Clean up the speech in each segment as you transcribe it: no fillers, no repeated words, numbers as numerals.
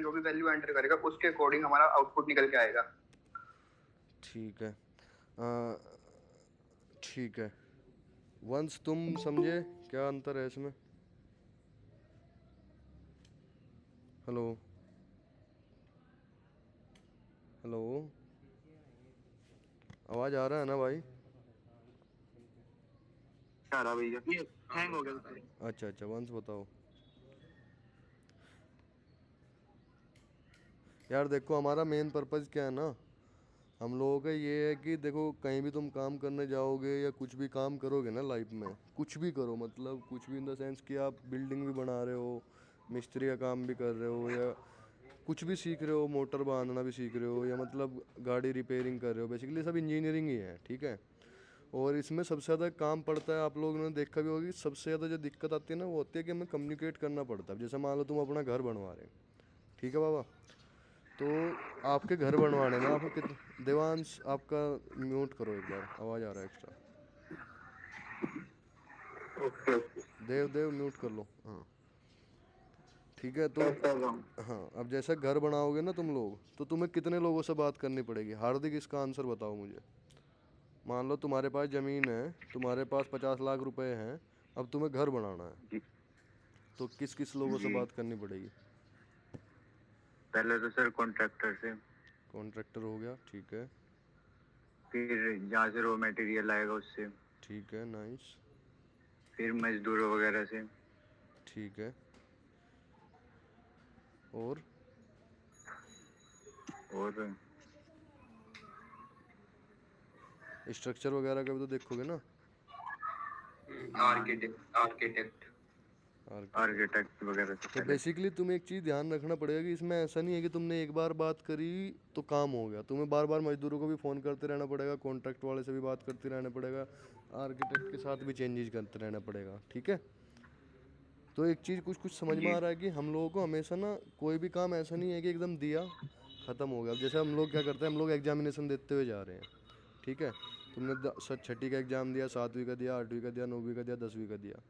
जो भी value enter करेगा उसके अकॉर्डिंग हमारा आउटपुट निकल के आएगा। ठीक है। आ, ठीक है। वंस तुम समझे क्या अंतर है इसमें? हेलो? हेलो? आवाज़ आ रहा है ना भाई? आ रहा भैया, ये हैंग हो गया था। अच्छा अच्छा, वंस बताओ। यार देखो, हमारा मेन पर्पज़ क्या है ना, हम लोगों का ये है कि देखो, कहीं भी तुम काम करने जाओगे या कुछ भी काम करोगे ना लाइफ में, कुछ भी करो, मतलब कुछ भी इन द सेंस कि आप बिल्डिंग भी बना रहे हो, मिस्त्री का काम भी कर रहे हो, या कुछ भी सीख रहे हो, मोटर बांधना भी सीख रहे हो, या मतलब गाड़ी रिपेयरिंग कर रहे हो, बेसिकली सब इंजीनियरिंग ही है, ठीक है। और इसमें सबसे ज़्यादा काम पड़ता है, आप लोगों ने देखा भी होगा कि सबसे ज़्यादा जो दिक्कत आती है ना, वो होती है कि हमें कम्युनिकेट करना पड़ता है। जैसे मान लो तुम अपना घर बनवा रहे हो, ठीक है बाबा, तो आपके घर बनवाने में आपको कितना, देवांश आपका म्यूट करो एक बार, आवाज़ आ रहा है extra. Okay okay. Dev Dev mute कर लो, हाँ। ठीक है, तो हाँ, अब जैसे घर बनाओगे ना तुम लोग, तो तुम्हें कितने लोगों से बात करनी पड़ेगी? हार्दिक, इसका आंसर बताओ मुझे। मान लो तुम्हारे पास ज़मीन है, तुम्हारे पास 50 लाख रुपए हैं, अब तुम्हें घर बनाना है, जी तो किस किस लोगों से जी, बात करनी पड़ेगी? पहले तो सर कॉन्ट्रैक्टर से, कॉन्ट्रैक्टर हो गया, ठीक है। फिर जहाँ से रॉ मटेरियल आएगा उससे, ठीक है, नाइस। फिर मजदूरों वगैरह से, ठीक है। और? और स्ट्रक्चर वगैरह का भी तो देखोगे ना? Architect architect architect. आर्किटेक्ट वगैरह से तो पहले। बेसिकली तुम्हें एक चीज़ ध्यान रखना पड़ेगा कि इसमें ऐसा नहीं है कि तुमने एक बार बात करी तो काम हो गया, तुम्हें बार बार मजदूरों को भी फ़ोन करते रहना पड़ेगा, कॉन्ट्रैक्ट वाले से भी बात करते रहना पड़ेगा, आर्किटेक्ट के साथ भी चेंजेस करते रहना पड़ेगा, ठीक है। तो एक चीज़ कुछ कुछ समझ में जी आ रहा है कि हम लोगों को हमेशा ना, कोई भी काम ऐसा नहीं है कि एकदम दिया ख़त्म हो गया। अब जैसे हम लोग क्या करते हैं, हम लोग एग्जामिनेशन देते हुए जा रहे हैं, ठीक है। तुमने छठी का एग्ज़ाम दिया, 7वीं का दिया, 8वीं का दिया, 9वीं का दिया, 10वीं का दिया,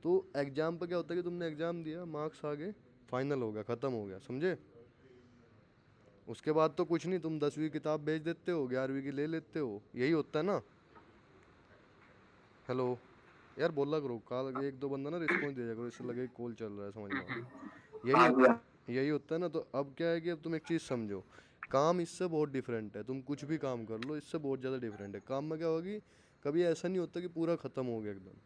तो एग्ज़ाम पर क्या होता है कि तुमने एग्ज़ाम दिया, मार्क्स आ गए, फाइनल हो गया, ख़त्म हो गया, समझे। उसके बाद तो कुछ नहीं, तुम 10वीं किताब बेच देते हो, 11वीं की ले लेते हो, यही होता है ना। हेलो? यार बोला करो, कॉल एक दो बंदा ना रिस्पॉन्स दे दिया करो, इससे लगे कॉल चल रहा है, समझ में आओ। यही हाँ जी। यही होता है ना। तो अब क्या है कि अब तुम एक चीज़ समझो, काम इससे बहुत डिफरेंट है, तुम कुछ भी काम कर लो, इससे बहुत ज़्यादा डिफरेंट है। काम में क्या होगी, कभी ऐसा नहीं होता कि पूरा ख़त्म हो गया एकदम।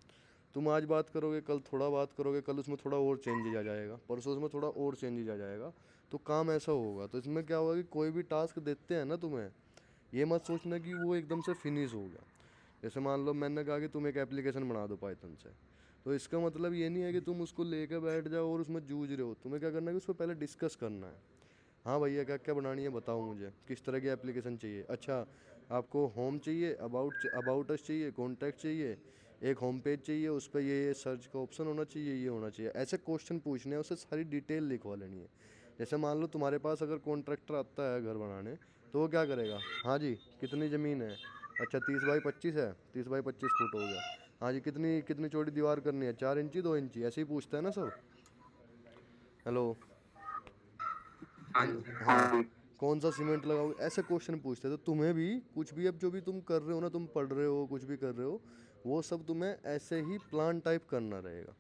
तुम आज बात करोगे, कल थोड़ा बात करोगे, कल उसमें थोड़ा और चेंजेज आ जाएगा, परसों उसमें थोड़ा और चेंजेज आ जाएगा, तो काम ऐसा होगा। तो इसमें क्या होगा कि कोई भी टास्क देते हैं ना तुम्हें, ये मत सोचना कि वो एकदम से फिनिश हो गया। जैसे मान लो मैंने कहा कि तुम एक एप्लीकेशन बना दो पाइथन से, तो इसका मतलब ये नहीं है कि तुम उसको लेकर बैठ जाओ और उसमें जूझ रहे हो। तुम्हें क्या करना है कि उसको पहले डिस्कस करना है। हाँ भैया, क्या क्या बनानी है बताओ मुझे, किस तरह की एप्लीकेशन चाहिए। अच्छा, आपको होम चाहिए, अबाउट अबाउट अस चाहिए, कॉन्टैक्ट चाहिए, एक होम पेज चाहिए, उस पर ये सर्च का ऑप्शन होना चाहिए, ये होना चाहिए, ऐसे क्वेश्चन पूछने हैं, उससे सारी डिटेल लिखवा लेनी है। जैसे मान लो तुम्हारे पास अगर कॉन्ट्रैक्टर आता है घर बनाने, तो वो क्या करेगा, हाँ जी कितनी ज़मीन है, अच्छा 30 बाई 25 है, 30 बाई 25 फुट हो गया, हाँ जी कितनी कितनी चौड़ी दीवार करनी है, 4 इंची 2 इंची, ऐसे ही पूछता है ना सब। हेलो? हाँ जी। हाँ, कौन सा सीमेंट लगाओगे, ऐसे क्वेश्चन पूछते हैं। तो तुम्हें भी कुछ भी, अब जो भी तुम कर रहे हो ना, तुम पढ़ रहे हो, कुछ भी कर रहे हो, वो सब तुम्हें ऐसे ही प्लान टाइप करना रहेगा,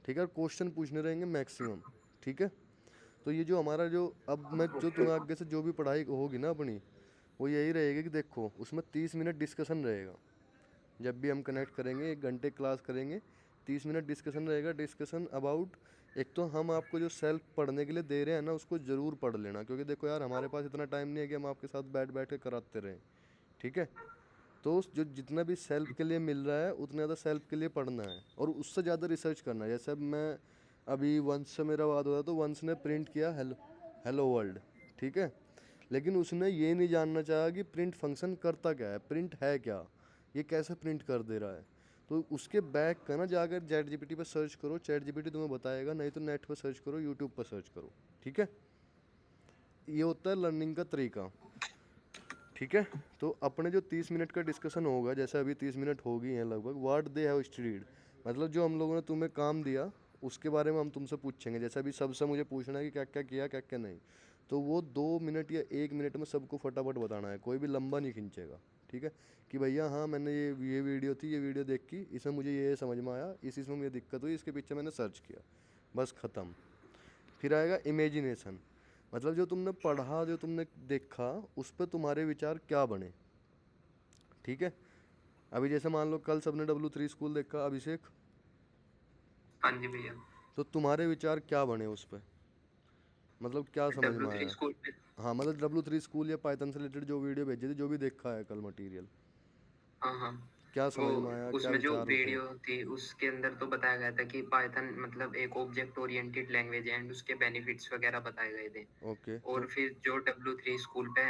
ठीक है। क्वेश्चन पूछने रहेंगे मैक्सिमम, ठीक है। तो ये जो हमारा जो, अब मैं जो ओके। तुम्हें आगे से जो भी पढ़ाई होगी ना अपनी, वो यही रहेगी कि देखो उसमें 30 मिनट डिस्कशन रहेगा। जब भी हम कनेक्ट करेंगे, 1 घंटे क्लास करेंगे, 30 मिनट डिस्कशन रहेगा। डिस्कशन अबाउट, एक तो हम आपको जो सेल्फ पढ़ने के लिए दे रहे हैं ना, उसको ज़रूर पढ़ लेना, क्योंकि देखो यार, हमारे पास इतना टाइम नहीं है कि हम आपके साथ बैठ बैठ के कराते रहें, ठीक है। तो जो जितना भी सेल्फ के लिए मिल रहा है, उतना ज़्यादा सेल्फ के लिए पढ़ना है और उससे ज़्यादा रिसर्च करना है। जैसे अब मैं, अभी वंश से मेरा बात हो रहा, तो वंश ने प्रिंट किया हेलो, हेलो वर्ल्ड, ठीक है। लेकिन उसने ये नहीं जानना चाहा कि प्रिंट फंक्शन करता क्या है, प्रिंट है क्या, ये कैसे प्रिंट कर दे रहा है। तो उसके बैक का ना, जाकर चैट जीपीटी पर सर्च करो, चैट जीपीटी तुम्हें बताएगा, नहीं तो नेट पर सर्च करो, यूट्यूब पर सर्च करो, ठीक है। ये होता है लर्निंग का तरीका, ठीक है। तो अपने जो 30 मिनट का डिस्कशन होगा, जैसे अभी 30 मिनट हो गई हैं लगभग, व्हाट दे हैव स्टडीड, मतलब जो हम लोगों ने तुम्हें काम दिया, उसके बारे में हम तुमसे पूछेंगे। जैसे अभी सबसे मुझे पूछना है कि क्या क्या किया क्या क्या नहीं, तो वो 2 मिनट या 1 मिनट में सबको फटाफट बताना है, कोई भी लंबा नहीं खींचेगा। ठीक है कि भैया हाँ मैंने ये वीडियो थी, ये वीडियो देख की, इसमें मुझे ये समझ में आया, इसमें मुझे दिक्कत हुई, इसके पीछे मैंने सर्च किया, बस ख़त्म। फिर आएगा इमेजिनेशन, मतलब जो तुमने पढ़ा, जो तुमने देखा, उस पर तुम्हारे विचार क्या बने। ठीक है, अभी जैसे मान लो कल सबने W3 स्कूल देखा, अभिषेक, हाँ जी भैया। तो तुम्हारे विचार क्या बने उस पर, मतलब क्या समझ में W3 आया। स्कूल में। हाँ मतलब W3 स्कूल या पाइथन से रिलेटेड जो वीडियो भेजी थी, जो भी देखा है कल मटेरियल, हाँ हाँ। क्या वो समझ में आया, क्या उसमें जो विचार उठे। वीडियो थी उसके अंदर तो बताया गया था कि पाइथन मतलब एक ऑब्जेक्ट ओरिएंटेड लैंग्वेज है एंड उसके बेनिफिट्स वगैरह बताए गए थे। ओके और तो फिर जो W3 स्कूल पे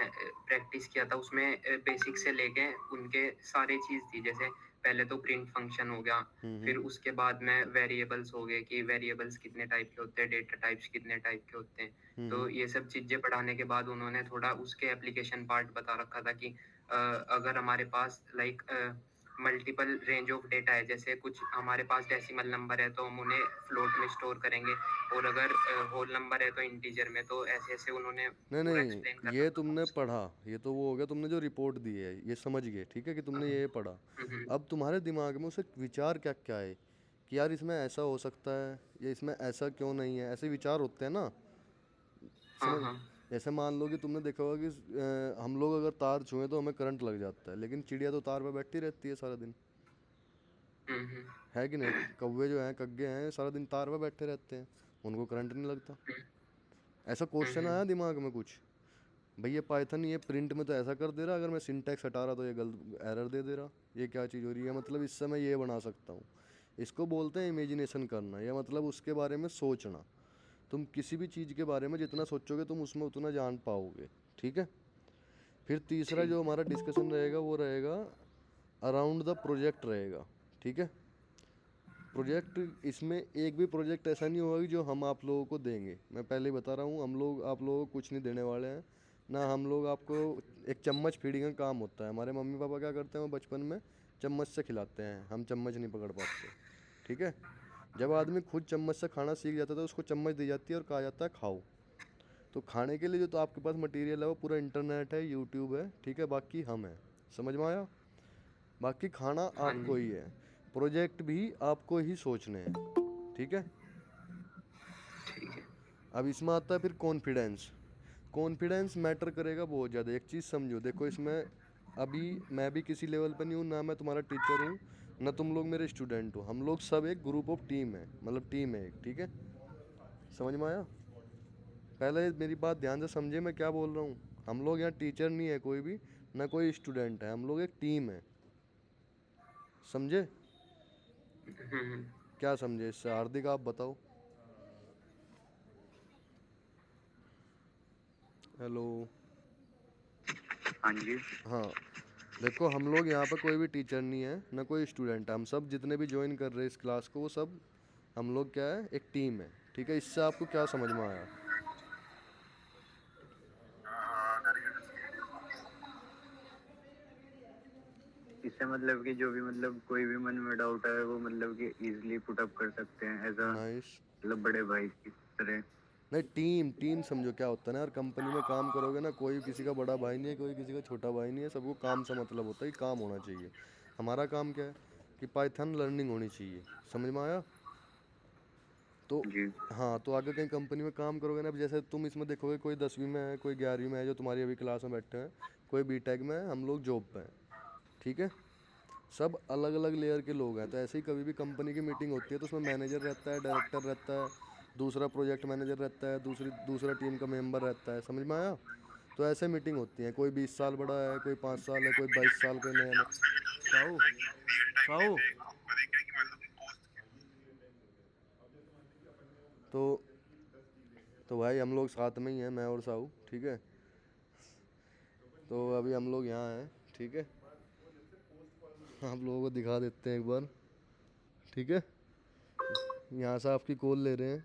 प्रैक्टिस किया था उसमें बेसिक से लेके उनके सारी चीज थी। जैसे पहले तो प्रिंट फंक्शन हो गया, फिर हम्म उसके बाद में वेरिएबल्स हो गए कि वेरिएबल्स कितने टाइप के होते हैं, डेटा टाइप्स कितने टाइप के होते हैं। तो हम्म ये सब चीजें पढ़ाने के बाद उन्होंने थोड़ा उसके एप्लीकेशन पार्ट बता रखा था कि अगर हमारे पास like multiple range of data है, जैसे कुछ हमारे पास डेसिमल नंबर है तो हम उन्हें फ्लोट में स्टोर करेंगे, और अगर होल नंबर है तो इंटीजर में। तो ऐसे ऐसे उन्होंने नहीं पूरा एक्सप्लेन नहीं, कर ये रखा था तुमने उसको। पढ़ा, ये तो वो हो गया, तुमने जो रिपोर्ट दी है ये समझ गए, ठीक है कि तुमने ये पढ़ा। हम्म। अब तुम्हारे दिमाग में उसे विचार क्या क्या है कि यार इसमें ऐसा हो सकता है, या इसमें ऐसा क्यों नहीं है, ऐसे विचार होते हैं ना। हाँ समझ, हाँ। जैसे मान लो कि तुमने देखा होगा कि हम लोग अगर तार छुएं तो हमें करंट लग जाता है, लेकिन चिड़िया तो तार पे बैठी रहती है सारा दिन, हम्म। है कि नहीं। कौवे जो हैं, कग्गे हैं, सारा दिन तार पे बैठे रहते हैं, उनको करंट नहीं लगता। ऐसा क्वेश्चन हम्म। आया दिमाग में कुछ, भैया पाइथन ये प्रिंट में तो ऐसा कर दे रहा, अगर मैं सिंटैक्स हटा रहा तो ये गलत एरर दे दे रहा, ये क्या चीज़ हो रही है, मतलब इससे मैं ये बना सकता हूँ। इसको बोलते हैं इमेजिनेशन करना, या मतलब उसके बारे में सोचना। तुम किसी भी चीज़ के बारे में जितना सोचोगे तुम उसमें उतना जान पाओगे। ठीक है, फिर तीसरा ठीक। जो हमारा डिस्कशन रहेगा वो रहेगा अराउंड द प्रोजेक्ट रहेगा। ठीक है, प्रोजेक्ट, इसमें एक भी प्रोजेक्ट ऐसा नहीं होगा कि जो हम आप लोगों को देंगे। मैं पहले ही बता रहा हूँ, हम लोग आप लोगों को कुछ नहीं देने वाले हैं ना। हम लोग आपको, एक चम्मच फीडिंग का काम होता है, हमारे मम्मी पापा क्या करते हैं, वो बचपन में चम्मच से खिलाते हैं, हम चम्मच नहीं पकड़ पाते। ठीक है, जब आदमी खुद चम्मच से खाना सीख जाता है तो उसको चम्मच दी जाती है और कहा जाता है खाओ। तो खाने के लिए जो तो आपके पास मटेरियल है वो पूरा इंटरनेट है, यूट्यूब है, ठीक है, बाकी हम हैं। समझ में आया, बाकी खाना हाँ आपको जी। ही है, प्रोजेक्ट भी आपको ही सोचने हैं। ठीक है, ठीक है। अब इसमें आता है फिर कॉन्फिडेंस। कॉन्फिडेंस मैटर करेगा बहुत ज़्यादा। एक चीज़ समझो, देखो इसमें अभी मैं भी किसी लेवल पर नहीं हूँ, ना मैं तुम्हारा टीचर हूँ, ना तुम लोग मेरे स्टूडेंट हो, हम लोग सब एक ग्रुप ऑफ टीम है, मतलब टीम है एक। ठीक है, समझ में आया। पहले मेरी बात ध्यान से समझे मैं क्या बोल रहा हूँ। हम लोग यहाँ टीचर नहीं है कोई भी, ना कोई स्टूडेंट है, हम लोग एक टीम है। समझे, हम्म। क्या समझे इससे, हार्दिक आप बताओ। हेलो। हाँ जी। हाँ, देखो हम लोग यहाँ पे कोई भी टीचर नहीं है ना कोई स्टूडेंट है, हम सब जितने भी ज्वाइन कर रहे हैं इस क्लास को वो सब हम लोग क्या है, एक टीम है। ठीक है, इससे आपको क्या समझ में आया। इससे मतलब कि जो भी मतलब कोई भी मन में डाउट है वो मतलब कि इजीली पुट अप कर सकते हैं एज अ नाइस। मतलब बड़े भाई की तरह। नहीं, टीम टीम समझो क्या होता है ना यार, कंपनी में काम करोगे ना, कोई किसी का बड़ा भाई नहीं है, कोई किसी का छोटा भाई नहीं है, सबको काम से मतलब होता है कि काम होना चाहिए। हमारा काम क्या है कि पाइथन लर्निंग होनी चाहिए। समझ में आया। तो जी। हाँ, तो आगे कहीं कंपनी में काम करोगे ना, अब जैसे तुम इसमें देखोगे कोई 10वीं में है, कोई 11वीं में है जो तुम्हारी अभी क्लास में बैठे हैं, कोई बीटेक में है, हम लोग जॉब पे हैं। ठीक है, सब अलग अलग लेयर के लोग हैं। तो ऐसे ही कभी भी कंपनी की मीटिंग होती है तो उसमें मैनेजर रहता है, डायरेक्टर रहता है, दूसरा प्रोजेक्ट मैनेजर रहता है, दूसरा टीम का मेंबर रहता है। समझ में आया। तो ऐसे मीटिंग होती है, कोई 20 साल बड़ा है, कोई 5 साल है, कोई 22 साल, कोई नया नया। साहू, साहू। तो तो भाई हम लोग साथ में ही हैं, मैं और साहू। ठीक है, तो अभी हम लोग यहाँ हैं। ठीक है, आप लोगों को दिखा देते हैं एक बार। ठीक है, यहाँ से आपकी कॉल ले रहे हैं।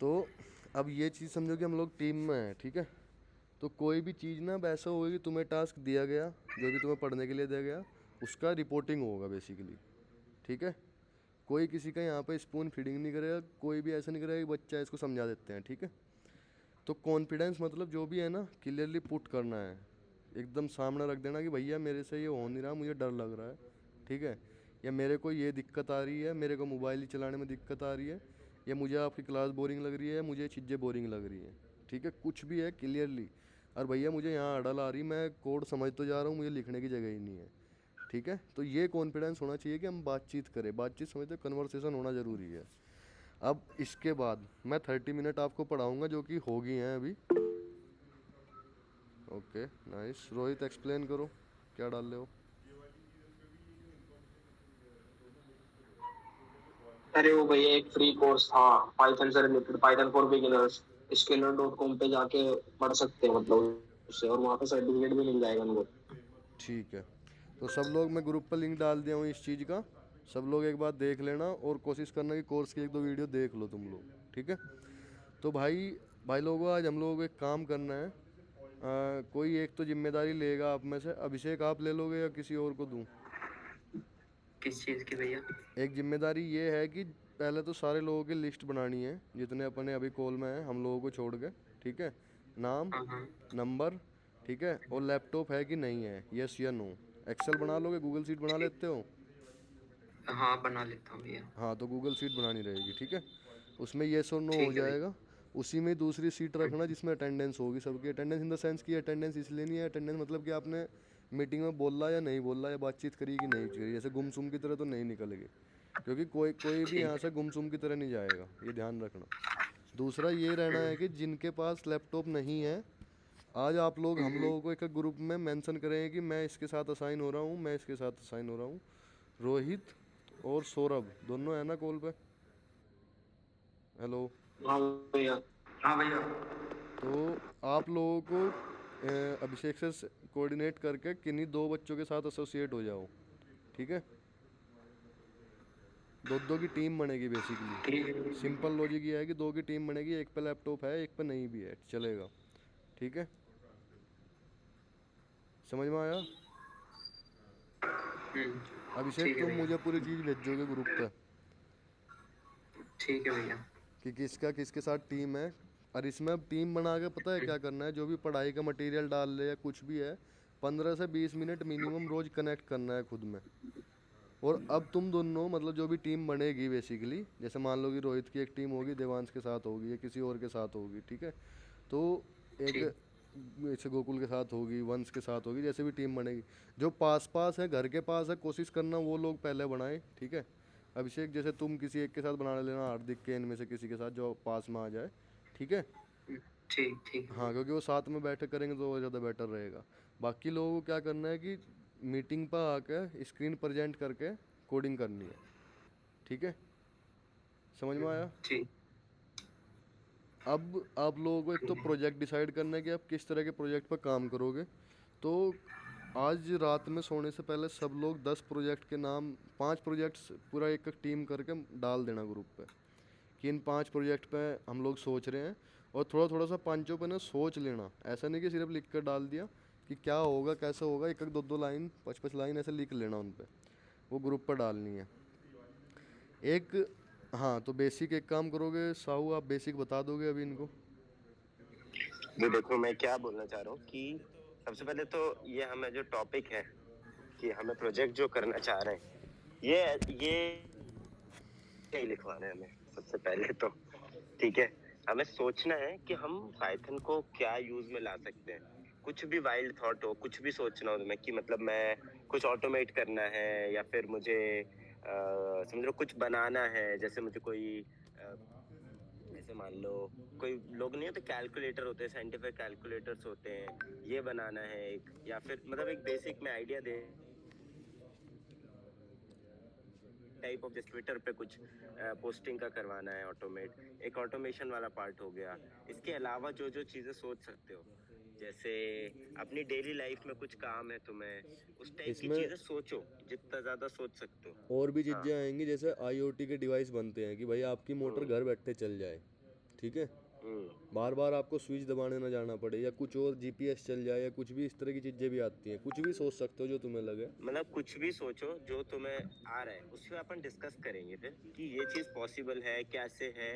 तो अब ये चीज़ समझो कि हम लोग टीम में हैं। ठीक है, तो कोई भी चीज़ ना अब ऐसा होगा कि तुम्हें टास्क दिया गया, जो भी तुम्हें पढ़ने के लिए दिया गया, उसका रिपोर्टिंग होगा बेसिकली। ठीक है। कोई किसी का यहाँ पे स्पून फीडिंग नहीं करेगा, कोई भी ऐसा नहीं करेगा कि बच्चा है इसको समझा देते हैं, ठीक है। तो कॉन्फिडेंस मतलब जो भी है ना, क्लियरली पुट करना है, एकदम सामने रख देना कि भैया मेरे से ये हो नहीं रहा, मुझे डर लग रहा है, ठीक है, या मेरे को ये दिक्कत आ रही है, मेरे को मोबाइल ही चलाने में दिक्कत आ रही है, या मुझे आपकी क्लास बोरिंग लग रही है, मुझे ये चीज़ें बोरिंग लग रही हैं, ठीक है, कुछ भी है क्लियरली। और भैया मुझे यहाँ अड़ल आ रही, मैं कोड समझ तो जा रहा हूँ, मुझे लिखने की जगह ही नहीं है, ठीक है। तो ये कॉन्फिडेंस होना चाहिए कि हम बातचीत करें, बातचीत समझते कन्वर्सेशन होना ज़रूरी है। अब इसके बाद मैं 30 मिनट आपको पढ़ाऊँगा जो कि होगी हैं अभी। Okay nice. रोहित एक्सप्लेन करो क्या डाल रहे हो। अरे वो भैया एक फ्री कोर्स था पाइथन से रिलेटेड, पाइथन फॉर बिगिनर्स, स्किलर.com पे जाके पढ़ सकते हैं मतलब उससे, और वहाँ पे सर्टिफिकेट भी मिल जाएगा उनको। ठीक है, तो सब लोग, मैं ग्रुप पर लिंक डाल दिया हूँ इस चीज़ का, सब लोग एक बार देख लेना और कोशिश करना कि कोर्स की 1-2 वीडियो देख लो तुम लोग, ठीक है। तो भाई लोगों, आज हम लोगों को एक काम करना है। कोई एक तो जिम्मेदारी लेगा आप में से। अभिषेक आप ले लोगे या किसी और को दूँ? किस चीज़ की भैया? एक जिम्मेदारी ये है कि पहले तो सारे लोगों की लिस्ट बनानी है जितने अपने अभी कॉल में हैं, हम लोगों को छोड़ के, ठीक है। नाम, हाँ हाँ नंबर, ठीक है, और लैपटॉप है कि नहीं है, यस या नो। एक्सेल बना लोगे, गूगल शीट बना लेते हो? हाँ, बना लेता हूँ भैया। हाँ, तो गूगल शीट बनानी रहेगी, ठीक है। उसमें येस और नो हो ठीक है भैया। जाएगा। उसी में दूसरी सीट रखना जिसमें अटेंडेंस होगी सबकी। अटेंडेंस इन द सेंस की अटेंडेंस इसलिए नहीं है, अटेंडेंस मतलब कि आपने मीटिंग में बोला या नहीं बोला, या बातचीत करी कि नहीं करी, जैसे गुमसुम की तरह तो नहीं निकलेगी, क्योंकि कोई कोई भी यहाँ ठीक से गुमसुम की तरह नहीं जाएगा, ये ध्यान रखना। दूसरा ये रहना है कि जिनके पास लैपटॉप नहीं है, आज आप लोग हम लोगों को एक ग्रुप में मेंशन करेंगे कि मैं इसके साथ असाइन हो रहा हूँ, मैं इसके साथ असाइन हो रहा हूँ। रोहित और सौरभ दोनों है ना कॉल पे? हेलो। हाँ भैया। हाँ भैया। तो आप लोगों को अभिषेक से कोऑर्डिनेट करके किन्हीं 2 बच्चों के साथ एसोसिएट हो जाओ, ठीक है। 2-2 की टीम बनेगी बेसिकली। ठीक है। सिंपल लॉजिक ये है कि 2 की टीम बनेगी, एक पे लैपटॉप है, एक पे नहीं भी है, चलेगा, ठीक है। समझ में आया? अभिषेक ठीक है तुम भैया। मुझे पूरी चीज़ भेजोगे ग्रुप पे ठीक है भैया। कि किसका किसके साथ टीम है। और इसमें अब टीम बना के पता है क्या करना है, जो भी पढ़ाई का मटेरियल डाल ले या कुछ भी है, 15 से 20 मिनट मिनिमम रोज कनेक्ट करना है खुद में। और अब तुम दोनों मतलब जो भी टीम बनेगी बेसिकली, जैसे मान लो कि रोहित की एक टीम होगी, देवांश के साथ होगी या किसी और के साथ होगी, ठीक है। तो एक ठीक। जैसे गोकुल के साथ होगी, वंश के साथ होगी, जैसे भी टीम बनेगी, जो पास पास है, घर के पास है, कोशिश करना वो लोग पहले बनाएं, ठीक है। अभिषेक जैसे तुम किसी एक के साथ बना लेना, हार्दिक के इनमें से किसी के साथ जो पास में आ जाए, ठीक है। ठीक ठीक है हाँ, भैया। क्योंकि वो साथ में बैठे करेंगे तो वो ज़्यादा बेटर रहेगा। बाकी लोगों को क्या करना है कि मीटिंग पर आकर स्क्रीन प्रेजेंट करके कोडिंग करनी है, ठीक है। समझ में आया? ठीक। अब आप लोगों को एक तो प्रोजेक्ट डिसाइड करना है कि आप किस तरह के प्रोजेक्ट पर काम करोगे। तो आज रात में सोने से पहले सब लोग 10 प्रोजेक्ट के नाम, 5 प्रोजेक्ट्स पूरा एक एक टीम करके डाल देना ग्रुप पे कि इन 5 प्रोजेक्ट पे हम लोग सोच रहे हैं। और थोड़ा थोड़ा सा पांचों पे ना सोच लेना, ऐसा नहीं कि सिर्फ लिख कर डाल दिया कि क्या होगा कैसे होगा, एक एक 2-2 लाइन 5-5 लाइन ऐसे लिख लेना उन पे, वो ग्रुप पर डालनी है एक। हाँ, तो बेसिक एक काम करोगे साहू, आप बेसिक बता दोगे अभी इनको? जो देखो मैं क्या बोलना चाह रहा हूँ कि सबसे पहले तो ये हमें जो टॉपिक है कि हमें प्रोजेक्ट जो करना चाह रहे हैं, ये क्या लिखवाना है हमें सबसे पहले तो, ठीक है। हमें सोचना है कि हम पाइथन को क्या यूज में ला सकते हैं। कुछ भी वाइल्ड थॉट हो, कुछ भी सोचना हो तुम्हें कि मतलब मैं कुछ ऑटोमेट करना है, या फिर मुझे समझ लो कुछ बनाना है, जैसे मुझे कोई ऐसे मान लो कोई लोग नहीं होते, कैलकुलेटर होते हैं, साइंटिफिक कैलकुलेटर्स होते हैं, ये बनाना है एक, या फिर मतलब एक बेसिक में आइडिया दे टाइप ऑफ, जैसे ट्विटर पे कुछ पोस्टिंग का करवाना है ऑटोमेट, एक ऑटोमेशन वाला पार्ट हो गया। इसके अलावा जो जो चीजें सोच सकते हो, जैसे अपनी डेली लाइफ में कुछ काम है तुम्हें, उस टाइप की इसमें चीजें सोचो, जितना ज्यादा सोच सकते हो। और भी हाँ। चीज़ें आएंगी, जैसे आईओटी के डिवाइस बनते हैं कि भाई आपकी मोटर घर बैठे चल जाए, ठीक है। बार बार आपको स्विच दबाने ना जाना पड़े, या कुछ और जीपीएस चल जाए, या कुछ भी इस तरह की चीज़ें भी आती हैं। कुछ भी सोच सकते हो जो तुम्हें लगे। मतलब कुछ भी सोचो जो तुम्हें आ रहा है, उस पर अपन डिस्कस करेंगे फिर कि ये चीज़ पॉसिबल है, कैसे है,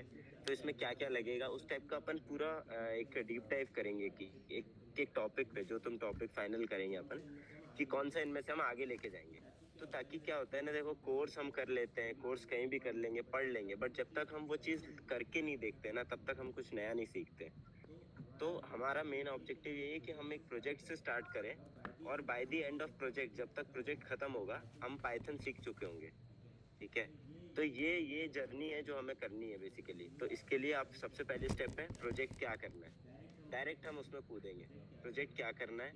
तो इसमें क्या क्या लगेगा, उस टाइप का अपन पूरा एक डीप डाइव करेंगे कि एक टॉपिक पे, जो तुम टॉपिक फाइनल करेंगे अपन कि कौन सा इनमें से हम आगे लेके जाएंगे। तो ताकि क्या होता है ना, देखो कोर्स हम कर लेते हैं, कोर्स कहीं भी कर लेंगे, पढ़ लेंगे, बट जब तक हम वो चीज़ करके नहीं देखते ना, तब तक हम कुछ नया नहीं सीखते। तो हमारा मेन ऑब्जेक्टिव यही है कि हम एक प्रोजेक्ट से स्टार्ट करें, और by the end of project, जब तक प्रोजेक्ट खत्म होगा, हम पाइथन सीख चुके होंगे। ठीक है, तो ये जर्नी है जो हमें करनी है बेसिकली। तो इसके लिए आप सबसे पहले स्टेप है प्रोजेक्ट क्या करना है, डायरेक्ट हम उसमें कूदेंगे। प्रोजेक्ट क्या करना है,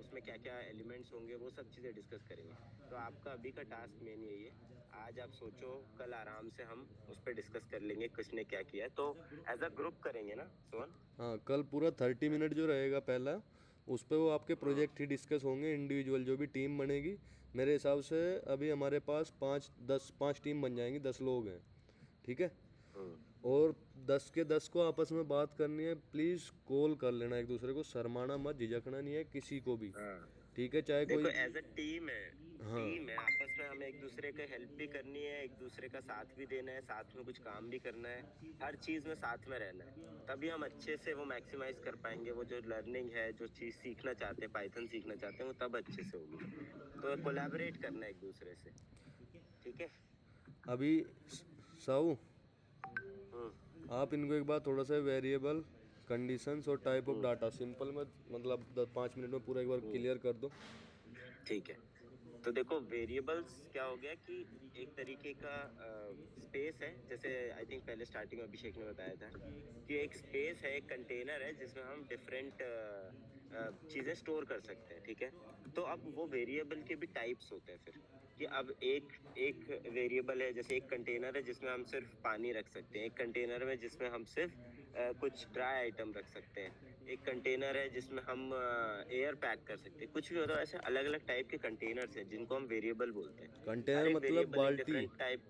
उसमें क्या क्या एलिमेंट्स होंगे, वो सब चीज़ें डिस्कस करेंगे। तो आपका अभी का टास्क मेन यही है, आज आप सोचो, कल आराम से हम उस पर डिस्कस कर लेंगे किसने क्या किया है। तो एज अ ग्रुप करेंगे ना सोहन? हाँ, कल पूरा 30 मिनट जो रहेगा पहला, उस पे वो आपके प्रोजेक्ट ही डिस्कस होंगे। इंडिविजुअल जो भी टीम बनेगी, मेरे हिसाब से अभी हमारे पास 5 टीम बन जाएंगी, 10 लोग हैं। ठीक है, और 10 के 10 को आपस में बात करनी है। प्लीज़ कॉल कर लेना एक दूसरे को, शर्माना मत, झिझकना नहीं है किसी को भी। ठीक है, चाहे देखो कोई। एज अ टीम है, हाँ, टीम है, आपस में हमें एक दूसरे का हेल्प भी करनी है, एक दूसरे का साथ भी देना है, साथ में कुछ काम भी करना है, हर चीज में साथ में रहना है। तभी हम अच्छे से वो मैक्सिमाइज कर पाएंगे। वो जो लर्निंग है, जो चीज सीखना चाहते हैं, पाइथन सीखना चाहते हैं, वो तब अच्छे से होगी। तो कोलैबोरेट करना है एक दूसरे से। ठीक है। अभी साऊ, हम्म आप इनको एक बार थोड़ा सा वेरिएबल, कंडीशंस और टाइप ऑफ डाटा सिंपल में, मतलब 5 मिनट में पूरा एक बार क्लियर कर दो। ठीक है। तो देखो वेरिएबल्स क्या हो गया कि एक तरीके का स्पेस है, जैसे आई थिंक पहले स्टार्टिंग में अभिषेक ने बताया था कि एक स्पेस है, एक कंटेनर है, जिसमें हम डिफरेंट चीजें स्टोर कर सकते हैं। ठीक है, तो अब वो वेरिएबल के भी टाइप्स होते हैं फिर, कि अब एक एक वेरिएबल है, जैसे एक कंटेनर है जिसमें हम सिर्फ पानी रख सकते हैं, एक कंटेनर में जिसमें हम सिर्फ कुछ ड्राई आइटम रख सकते हैं, एक कंटेनर है जिसमें हम एयर पैक कर सकते हैं, कुछ भी होता है। ऐसे अलग अलग टाइप के कंटेनर्स हैं जिनको हम वेरिएबल बोलते हैं। हर कंटेनर एक मतलब वेरिएबल एक बाल्टी। Different type.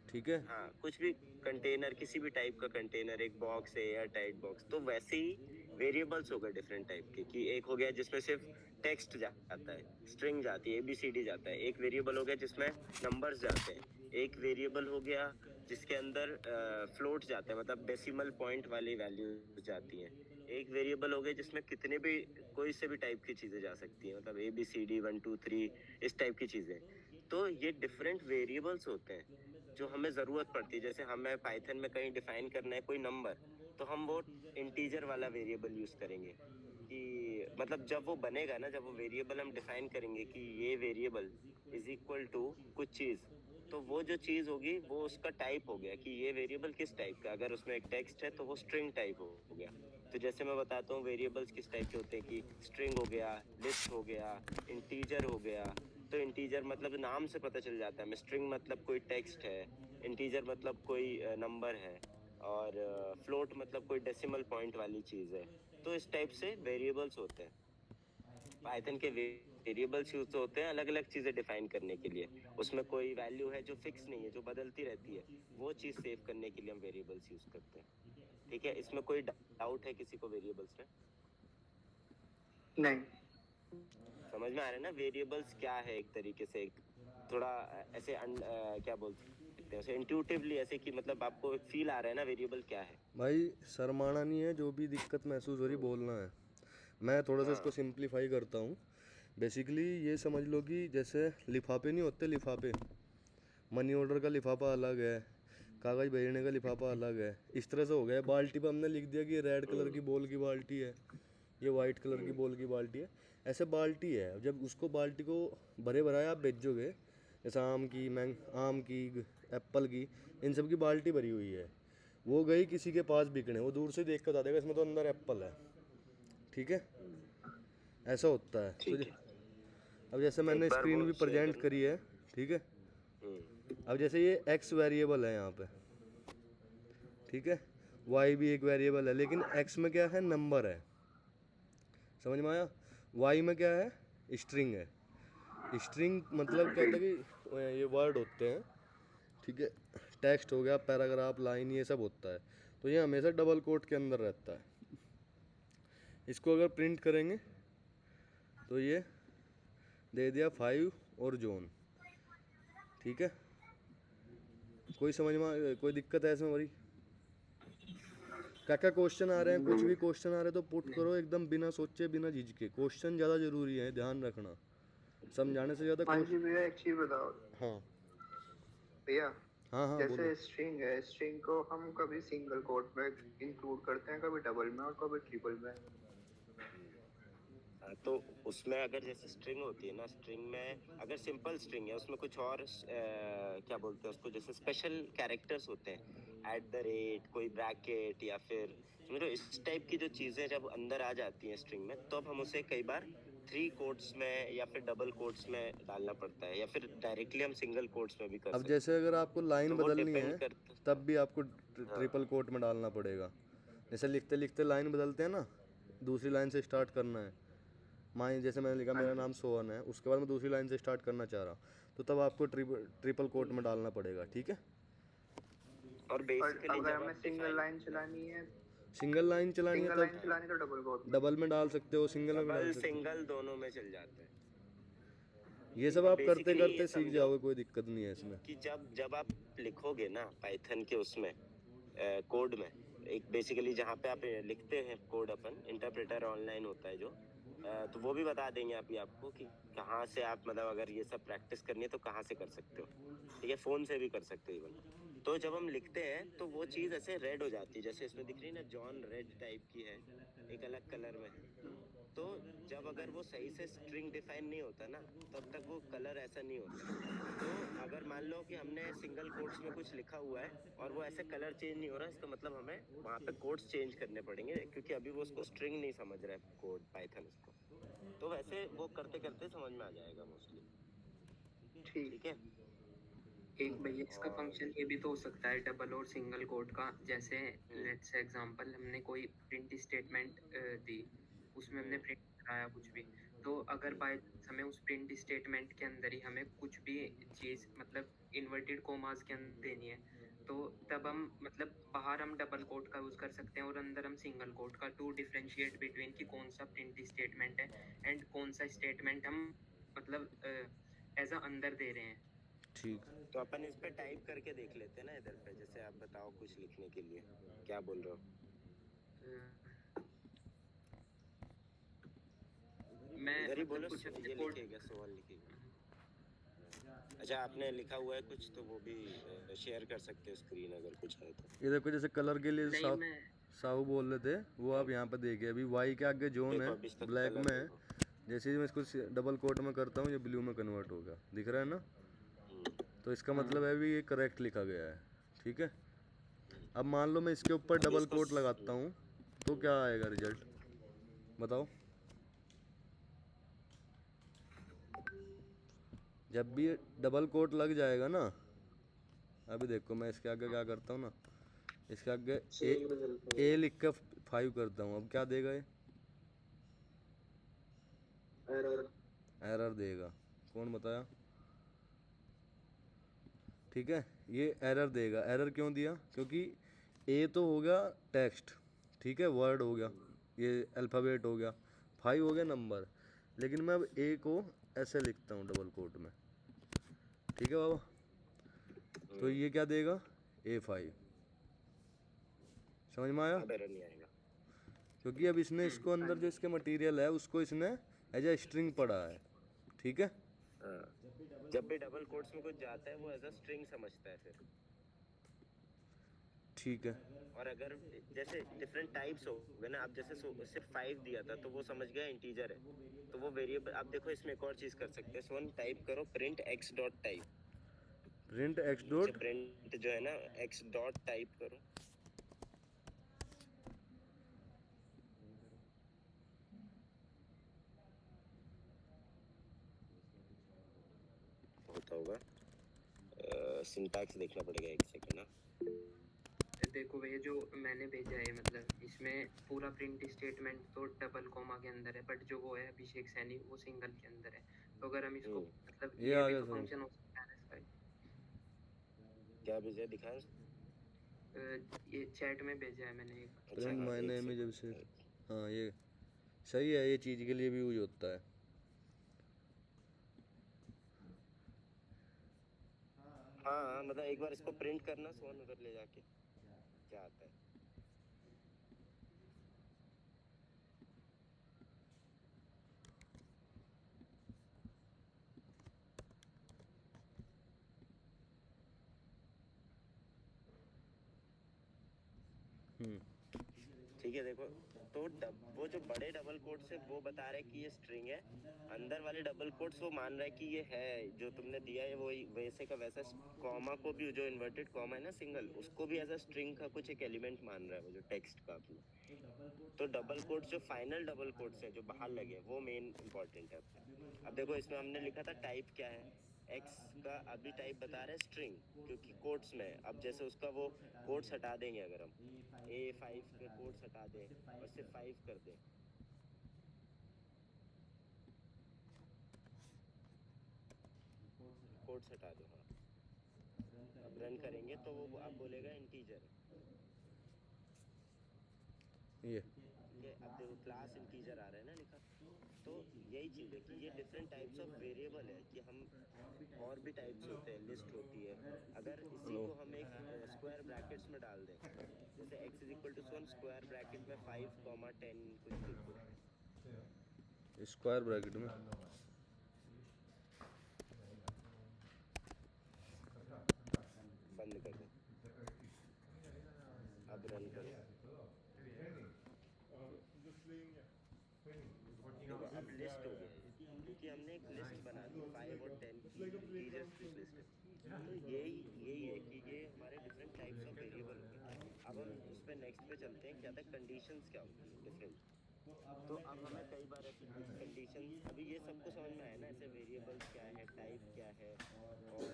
ठीक है, हाँ, कुछ भी कंटेनर, किसी भी टाइप का कंटेनर, एक बॉक्स है, एयर टाइट बॉक्स, तो वैसे ही वेरिएबल्स हो गए डिफरेंट टाइप के, कि एक हो गया जिसमें सिर्फ टेक्स्ट जाता है, स्ट्रिंग जाती है, एबीसीडी जाता है। एक वेरिएबल हो गया जिसमें नंबर्स जाते हैं। एक वेरिएबल हो गया जिसके अंदर फ्लोट जाते हैं, मतलब डेसिमल पॉइंट वाली वैल्यूज जाती हैं। एक वेरिएबल हो गया जिसमें कितने भी, कोई से भी टाइप की चीजें जा सकती हैं, मतलब ABCD 1 2 3 इस टाइप की चीजें। तो ये डिफरेंट वेरिएबल्स होते हैं जो हमें ज़रूरत पड़ती है। जैसे हमें पाइथन में कहीं डिफाइन करना है कोई नंबर, तो हम वो इंटीजर वाला वेरिएबल यूज़ करेंगे, कि मतलब जब वो बनेगा ना, जब वो वेरिएबल हम डिफाइन करेंगे कि ये वेरिएबल इज इक्वल टू कुछ चीज़, तो वो जो चीज़ होगी वो उसका टाइप हो गया, कि ये वेरिएबल किस टाइप का। अगर उसमें एक टेक्स्ट है तो वो स्ट्रिंग टाइप हो गया। तो जैसे मैं बताता हूँ वेरिएबल्स किस टाइप के होते हैं, कि स्ट्रिंग हो गया, लिस्ट हो गया, इंटीजर हो गया। तो इंटीजर मतलब नाम से पता चल जाता है, स्ट्रिंग मतलब कोई टेक्स्ट है, इंटीजर मतलब कोई नंबर है, और फ्लोट मतलब कोई डेसिमल पॉइंट वाली चीज़ है। तो इस टाइप से वेरिएबल्स होते हैं। पाइथन के वेरिएबल्स यूज होते हैं अलग अलग चीज़ें डिफाइन करने के लिए। उसमें कोई वैल्यू है जो फिक्स नहीं है, जो बदलती रहती है, वो चीज़ सेव करने के लिए हम वेरिएबल्स यूज करते हैं। ठीक है, इसमें कोई डाउट है किसी को वेरिएबल्स में? नहीं। समझ में आ रहा है ना वेरिएबल्स क्या है? एक तरीके से एक थोड़ा ऐसे क्या बोल सकते हैं उसे, इंट्यूटिवली, ऐसे कि मतलब आपको एक फील आ रहा है ना वेरिएबल क्या है। भाई शर्माना नहीं है, जो भी दिक्कत महसूस हो रही बोलना है। मैं थोड़ा सा इसको सिंप्लीफाई करता हूँ। बेसिकली ये समझ लो कि जैसे लिफाफे नहीं होते, लिफाफे, मनी ऑर्डर का लिफाफा अलग है, कागज़ भेजने का लिफाफा अलग है। इस तरह से हो गया। बाल्टी पर हमने लिख दिया कि ये रेड कलर की बॉल की बाल्टी है, ये वाइट कलर की बॉल की बाल्टी है। ऐसे बाल्टी है, जब उसको बाल्टी को भरे भराए आप बेचोगे, जैसे आम की, एप्पल की, इन सब की बाल्टी भरी हुई है, वो गई किसी के पास बिकने, वो दूर से देख कर बता देगा इसमें तो अंदर एप्पल है। ठीक है, ऐसा होता है। तो ठीक है, अब जैसे मैंने एक बार स्क्रीन वो भी शेयर प्रेजेंट करना। करी है। ठीक है, हम्म, अब जैसे ये एक्स वेरिएबल है यहाँ पे, ठीक है, वाई भी एक वेरिएबल है, लेकिन एक्स में क्या है, नंबर है, समझ में आया। वाई में क्या है, स्ट्रिंग है। स्ट्रिंग मतलब क्या होता है कि ये वर्ड होते हैं, ठीक है, टेक्स्ट हो गया, पैराग्राफ, लाइन, ये सब होता है। तो ये हमेशा डबल कोट के अंदर रहता है। इसको अगर प्रिंट करेंगे तो ये दे दिया 5 और जोन, ठीक है। कोई समझ में, कोई दिक्कत है इसमें? भाई क्या क्या क्वेश्चन आ रहे हैं? कुछ भी क्वेश्चन आ रहे हैं तो पुट करो एकदम बिना सोचे बिना झिझके। क्वेश्चन ज़्यादा जरूरी है, ध्यान रखना, समझाने से ज़्यादा हाँ जी भैया, एक चीज बताओ हाँ भैया। हाँ हाँ बोलो। जैसे स्ट्रिंग है, स्ट्रिंग को हम कभी सिंगल कोट में इंक्लूड करते हैं, कभी डबल में और कभी ट्रिपल में। तो उसमें अगर जैसे स्ट्रिंग होती है ना, स्ट्रिंग में अगर सिंपल स्ट्रिंग है उसमें कुछ और क्या बोलते हैं उसको, जैसे स्पेशल कैरेक्टर्स होते हैं, @ कोई ब्रैकेट या फिर समझो इस टाइप की जो चीज़ें जब अंदर आ जाती हैं स्ट्रिंग में, तब हम उसे कई बार 3 कोट्स में या फिर डबल कोट्स में डालना पड़ता है, या फिर डायरेक्टली हम सिंगल कोट्स में भी कर अब सकते जैसे अगर आपको लाइन तो वो बदलनी डिपेंड है करता तब भी आपको ट्रिपल कोट में डालना पड़ेगा। जैसे लिखते लिखते लाइन बदलते हैं ना, दूसरी लाइन से स्टार्ट करना है, मान जैसे मैंने लिखा मेरा नाम सोहन है, उसके बाद मैं दूसरी लाइन से स्टार्ट करना चाह रहा हूँ, तो तब आपको ट्रिपल कोट में डालना पड़ेगा, ठीक है। और और बेसिकली अगर जब हमें आप सिंगल लाइन चलानी है, सिंगल लाइन चलानी है सिंगल लाइन तब चलानी तो डबल कोट में। डबल में डाल सकते हो, सिंगल में भी डाल डबल सकते सिंगल दोनों में चल जाते हैं। हो। ये सब आप करते बेसिकली करते ये सीख समझो जाओगे, कोई दिक्कत नहीं है इसमें। कि जब जब आप लिखोगे ना पाइथन के उसमें कोड में, एक बेसिकली जहाँ पे आप लिखते हैं कोड, अपन इंटरप्रेटर ऑनलाइन होता है जो, तो वो भी बता देंगे अभी आपको कि कहाँ से आप मतलब अगर ये सब प्रैक्टिस करनी है तो कहाँ से कर सकते हो, ठीक है, फ़ोन से भी कर सकते हो इवन। तो जब हम लिखते हैं तो वो चीज़ ऐसे रेड हो जाती है, जैसे इसमें दिख रही है ना, जॉन रेड टाइप की है, एक अलग कलर में है। तो जब अगर वो सही से स्ट्रिंग डिफाइन नहीं होता ना, तब तक वो कलर ऐसा नहीं होता। तो अगर मान लो कि हमने सिंगल कोट्स में कुछ लिखा हुआ है और वो ऐसे कलर चेंज नहीं हो रहा, इसका मतलब हमें वहाँ पे कोड्स चेंज करने पड़ेंगे, क्योंकि अभी वो उसको स्ट्रिंग नहीं समझ रहा है कोड पाइथन उसको। तो वैसे वो करते करते समझ में आ जाएगा मोस्टली, ठीक। ठीक है। एक भैया इसका और फंक्शन ये भी तो हो सकता है डबल और सिंगल कोट का। जैसे लेट्स से एग्जांपल, हमने कोई प्रिंट स्टेटमेंट दी, उसमें हमने प्रिंट कराया कुछ भी, तो अगर बाय हमें उस प्रिंट स्टेटमेंट के अंदर ही हमें कुछ भी चीज़ मतलब इन्वर्टेड कोमास के अंदर देनी है, तो तब हम मतलब बाहर हम डबल कोट का यूज़ कर सकते हैं और अंदर हम सिंगल कोट का, टू डिफरेंशिएट बिटवीन कि कौन सा प्रिंट स्टेटमेंट है एंड कौन सा स्टेटमेंट हम मतलब एज अ अंदर दे रहे हैं। ठीक। तो अपन इस पे टाइप करके देख लेते हैं ना इधर पे, जैसे आप बताओ कुछ लिखने के लिए क्या बोल रहे हो। मैं इधर ही मतलब बोलो, कुछ अपने ये कोड लिखेगा, सोहन लिखेगा। अच्छा, आपने लिखा हुआ है कुछ तो वो भी शेयर कर सकते हो स्क्रीन अगर कुछ है तो। ये देखो, जैसे कलर के लिए नहीं मैं साहू बोल रहे थे, वो आप यहाँ पे देखिए, अभी वाई के आगे जोन देखो है अभी इसका ब्लैक कलर में है। देखो। जैसे ही मैं इसको डबल कोट में करता हूँ ये ब्लू में कन्वर्ट होगा, दिख रहा है ना। तो इसका मतलब है भी ये करेक्ट लिखा गया है, ठीक है। अब मान लो मैं इसके ऊपर अभी डबल इसको कोट लगाता हूँ तो क्या आएगा रिजल्ट, बताओ। जब भी डबल कोट लग जाएगा ना, अभी देखो मैं इसके आगे क्या करता हूँ ना, इसके आगे ए लिख कर 5 करता हूँ, अब क्या देगा ये? एरर देगा। कौन बताया? ठीक है, ये एरर देगा। एरर क्यों दिया? क्योंकि ए तो हो गया टेक्स्ट, ठीक है, वर्ड हो गया, ये अल्फ़ाबेट हो गया, 5 हो गया नंबर, लेकिन मैं अब ए को ऐसे लिखता हूँ डबल कोट में, ठीक है बाबा। तो ये क्या देगा? A5। समझ में आया? अब एरर नहीं आएगा। क्योंकि अब इसने इसको अंदर जो इसके मटेरियल है उसको इसने एज ए स्ट्रिंग पढ़ा है, ठीक है। जब भी डबल कोट्स में कुछ जाता है वो एज अ स्ट्रिंग समझता है फिर। ठीक है। और अगर जैसे डिफरेंट टाइप्स हो गए ना, आप जैसे सिर्फ 5 दिया था तो वो समझ गया इंटीजर है, तो वो वेरिएबल। आप देखो इसमें एक और चीज कर सकते हैं, सोन टाइप करो print x dot type, print x dot, print जो है ना x डॉट टाइप करो। होता होगा, सिंटैक्स देखना पड़ेगा, एक सेकंड ना। देखो भैया जो मैंने भेजा है, मतलब इसमें पूरा प्रिंट स्टेटमेंट तो डबल कोमा के अंदर है, बट जो वो है अभिषेक सैनी वो सिंगल के अंदर है। तो अगर हम इसको मतलब ये ये आ भी गया तो समझ। फंक्शन हो सकता है ना इसका। क्या भेजा दिखाएं? ये चैट में भेजा है मैंने एक। अच्छा प्रिंट हाँ मायने एक में जब सेकंड से हाँ ये सही है, ये चीज़ के लिए भी यूज होता है। हाँ मतलब एक बार इसको प्रिंट करना सोन उधर ले जाके क्या आता है। हम्म ठीक है देखो, तो वो जो बड़े डबल कोट्स है वो बता रहे कि ये स्ट्रिंग है, अंदर वाले डबल कोट्स वो मान रहा है कि ये है जो तुमने दिया है, वो वैसे का वैसा। कॉमा को भी, जो इन्वर्टेड कॉमा है ना सिंगल, उसको भी एज अ स्ट्रिंग का कुछ एक एलिमेंट मान रहा है वो जो टेक्स्ट का अपना। तो डबल कोट्स जो फाइनल डबल कोट्स है जो बाहर लगे वो मेन इंपॉर्टेंट है अपना। अब देखो इसमें हमने लिखा था टाइप क्या है, एक्स का अभी टाइप बता रहे हैं स्ट्रिंग, क्योंकि कोट्स में है। अब जैसे उसका वो कोट्स हटा देंगे, अगर हम A5 के कोट्स हटा दें और सिर्फ 5 कर दें, कोट्स हटा दो, हाँ अब रन करेंगे तो वो अब बोलेगा इंटीजर है। ये ठीक है, अब देखो क्लास इंटीजर आ रहा है ना लिखा। तो यही चीज है कि ये डिफरेंट टाइप्स ऑफ वेरिएबल है कि हम और भी टाइप्स होते हैं, लिस्ट होती है। अगर इसी हेलो को हम एक स्क्वायर ब्रैकेट्स में डाल दें, जैसे x is equal to one square bracket में 5, 10 कुछ लिख दो, स्क्वायर ब्रैकेट में बंद कर दो, अब रन करो। देखो अब लिस्ट हो गया ये, क्योंकि हमने एक लिस्ट बना दी 5 और 10 की इंटीजर्स की लिस्ट है। तो यही है कि ये हमारे डिफरेंट टाइप्स ऑफ वेरिएबल हो गए। अब हम उस पर नेक्स्ट पे चलते हैं, क्या था कंडीशंस क्या होती है डिफरेंट। तो अब हमें कई बार ऐसे कंडीशंस, अभी ये सबको समझ में आया ना, ऐसे वेरिएबल्स क्या है, टाइप क्या है, और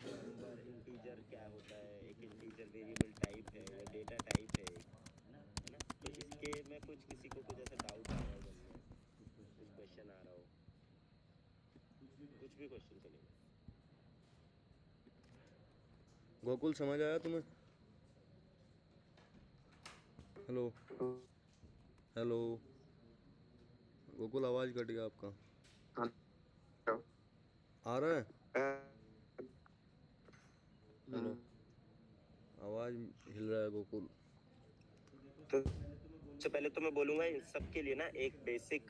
नंबर इंटीजर क्या होता है, एक इंटीजर वेरिएबल टाइप है या डेटा टाइप है एक, है ना। तो इसके में कुछ किसी को कुछ ऐसा डाउट आ रहा हो मन में, कुछ क्वेश्चन आ रहा हो, कुछ भी क्वेश्चन चलेगा। गोकुल समझ आया तुम्हें? हेलो हेलो गोकुल, आवाज़ कट गया आपका। आ रहा है? हेलो, आवाज़ हिल रहा है गोकुल। तो सबसे पहले तो मैं बोलूंगा इन सब के लिए ना एक बेसिक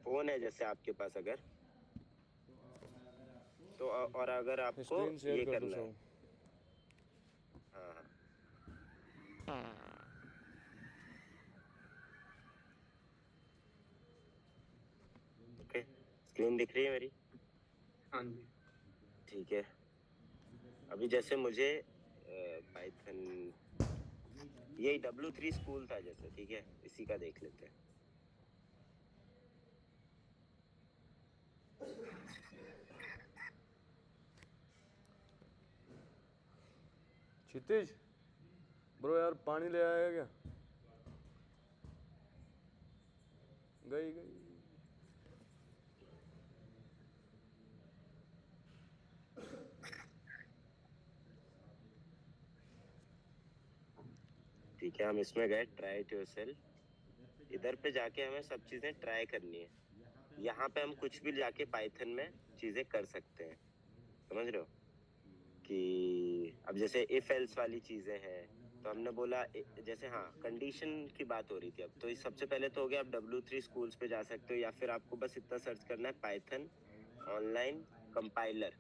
फोन है जैसे आपके पास अगर, तो और अगर आपको स्क्रीन शेयर ये कर दो करना है, सब। हाँ ओके, स्क्रीन दिख रही है मेरी? हाँ जी। ठीक है, अभी जैसे मुझे पाइथन, यही W3 स्कूल था जैसे, ठीक है इसी का देख लेते हैं। क्षितिज ब्रो यार, पानी ले आएगा क्या? गई गई। ठीक है, हम इसमें गए ट्राई इट योरसेल्फ, इधर पे जाके हमें सब चीजें ट्राई करनी है। यहाँ पे हम कुछ भी जाके पाइथन में चीजें कर सकते हैं, समझ रहे हो। कि अब जैसे इफ एल्स वाली चीजें हैं, तो हमने बोला जैसे हाँ कंडीशन की बात हो रही थी। अब तो इस सबसे पहले तो हो गया, आप W3 स्कूल्स पे जा सकते हो, या फिर आपको बस इतना सर्च करना है पाइथन ऑनलाइन कंपाइलर।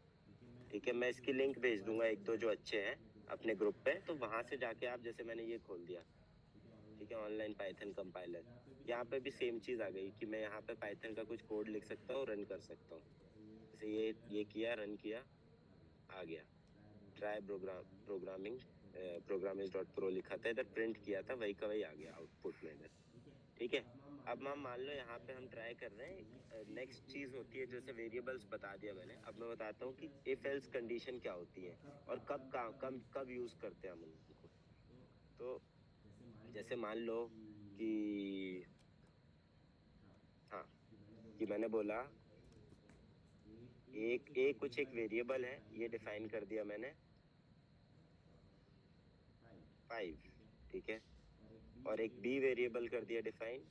ठीक है, मैं इसकी लिंक भेज दूंगा एक दो जो अच्छे हैं अपने ग्रुप पे, तो वहां से जाके आप, जैसे मैंने ये खोल दिया, ठीक है ऑनलाइन पाइथन कंपाइलर, यहाँ पे भी सेम चीज आ गई कि मैं यहाँ पे पाइथन का कुछ कोड लिख सकता हूँ, रन कर सकता हूँ। जैसे ये किया, रन किया, आ गया ट्राई प्रोग्रामिंग प्रोग्रामिंग.pro लिखा था, इधर प्रिंट किया था, वही का वही आ गया आउटपुट में इधर। ठीक है, अब हम मान लो यहाँ पे हम ट्राई कर रहे हैं। नेक्स्ट चीज होती है, जैसे वेरिएबल्स बता दिया मैंने, अब मैं बताता हूँ कि इफ एल्स कंडीशन क्या होती है और कब यूज करते हैं हम उनको। तो जैसे मान लो कि हाँ, कि मैंने बोला एक कुछ एक वेरिएबल है, ये डिफाइन कर दिया मैंने 5, ठीक है, और एक बी वेरिएबल कर दिया डिफाइन